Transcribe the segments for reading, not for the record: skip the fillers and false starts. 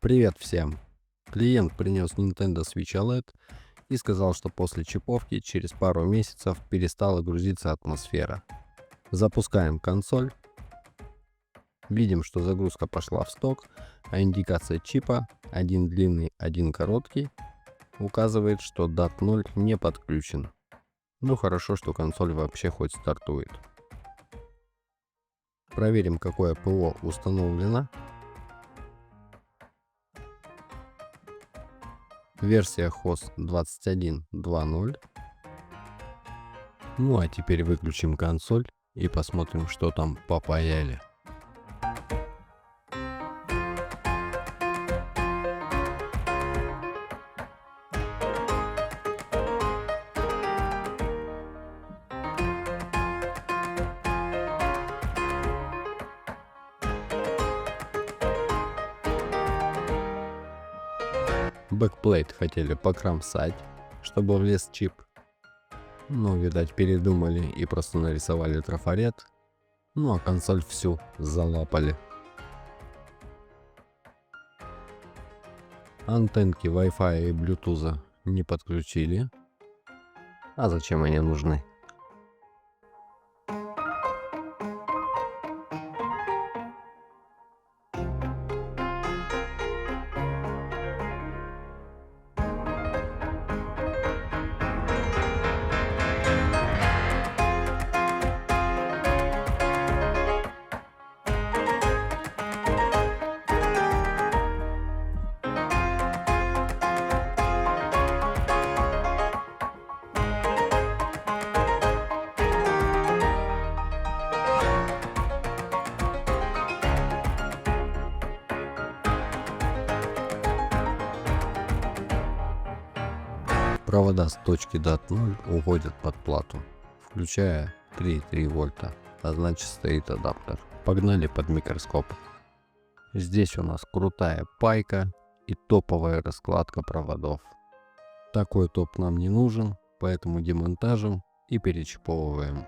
Привет всем! Клиент принес Nintendo Switch OLED и сказал, что после чиповки через пару месяцев перестала грузиться атмосфера. Запускаем консоль. Видим, что загрузка пошла в сток, а индикация чипа один длинный, один короткий указывает, что DAT 0 не подключен. Ну хорошо, что консоль вообще хоть стартует. Проверим, какое ПО установлено. Версия хост 21.2.0. Ну а теперь выключим консоль и посмотрим, что там попаяли. Бэкплейт хотели покромсать, чтобы влез чип. Но, видать, передумали и просто нарисовали трафарет. Ну а консоль всю залапали. Антенки Wi-Fi и Bluetooth не подключили. А зачем они нужны? Провода с точки DAT 0 уходят под плату, включая 3,3 вольта, а значит стоит адаптер. Погнали под микроскоп. Здесь у нас крутая пайка и топовая раскладка проводов. Такой топ нам не нужен, поэтому демонтажим и перечиповываем.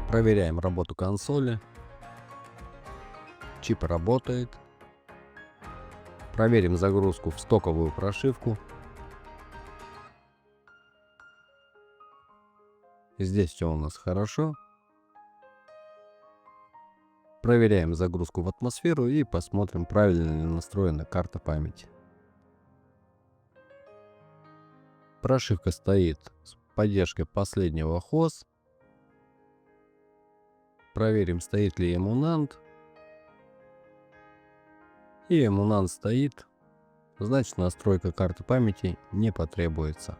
Проверяем работу консоли. Чип работает. Проверим загрузку в стоковую прошивку. Здесь все у нас хорошо. Проверяем загрузку в атмосферу и посмотрим, правильно ли настроена карта памяти. Прошивка стоит с поддержкой последнего хоз. Проверим, стоит ли эмунант. И эмунант стоит, значит, настройка карты памяти не потребуется.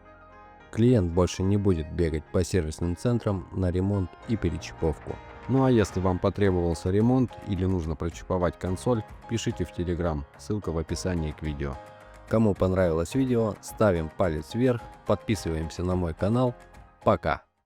Клиент больше не будет бегать по сервисным центрам на ремонт и перечиповку. Ну а если вам потребовался ремонт или нужно прочиповать консоль, пишите в Telegram, ссылка в описании к видео. Кому понравилось видео, ставим палец вверх, подписываемся на мой канал. Пока!